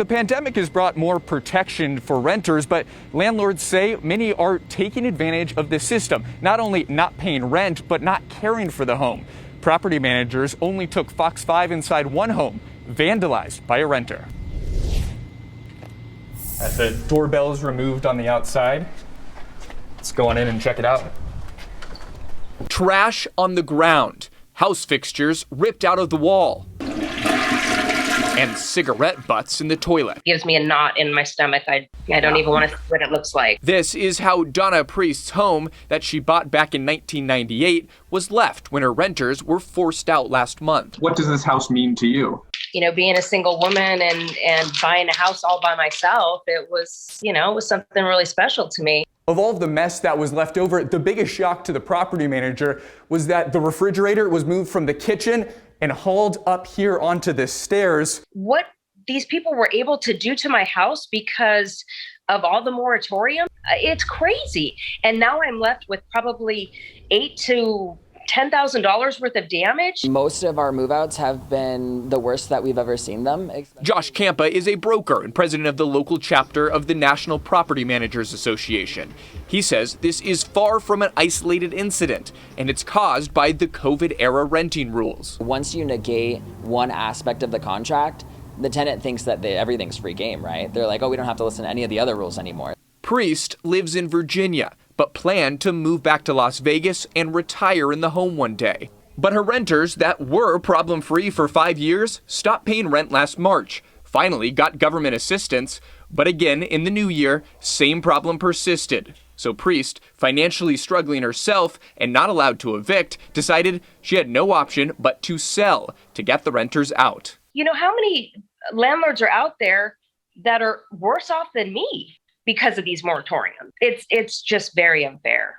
The pandemic has brought more protection for renters, but landlords say many are taking advantage of the system, not only not paying rent, but not caring for the home. Property managers only took Fox 5 inside one home, vandalized by a renter. As the doorbell is removed on the outside, let's go on in and check it out. Trash on the ground, house fixtures ripped out of the wall, and cigarette butts in the toilet. Gives me a knot in my stomach. I don't even want to see what it looks like. This is how Donna Priest's home that she bought back in 1998 was left when her renters were forced out last month. What does this house mean to you? You know, being a single woman and buying a house all by myself, it was something really special to me. Of all of the mess that was left over, the biggest shock to the property manager was that the refrigerator was moved from the kitchen and hauled up here onto the stairs. What these people were able to do to my house because of all the moratorium, it's crazy. And now I'm left with probably $8,000 to $10,000 worth of damage. Most of our move-outs have been the worst that we've ever seen them. Josh Campa is a broker and president of the local chapter of the National Property Managers Association. He says this is far from an isolated incident, and it's caused by the COVID-era renting rules. Once you negate one aspect of the contract, the tenant thinks that everything's free game, right? They're like, oh, we don't have to listen to any of the other rules anymore. Priest lives in Virginia, but planned to move back to Las Vegas and retire in the home one day. But her renters that were problem-free for 5 years stopped paying rent last March, finally got government assistance, but again in the new year, same problem persisted. So Priest, financially struggling herself and not allowed to evict, decided she had no option but to sell to get the renters out. You know, how many landlords are out there that are worse off than me because of these moratoriums? It's just very unfair.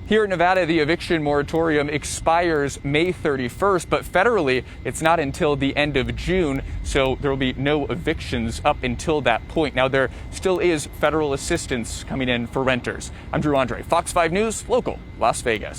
Here in Nevada, the eviction moratorium expires May 31st, but federally, it's not until the end of June, so there will be no evictions up until that point. Now, there still is federal assistance coming in for renters. I'm Drew Andre, Fox 5 News, local, Las Vegas.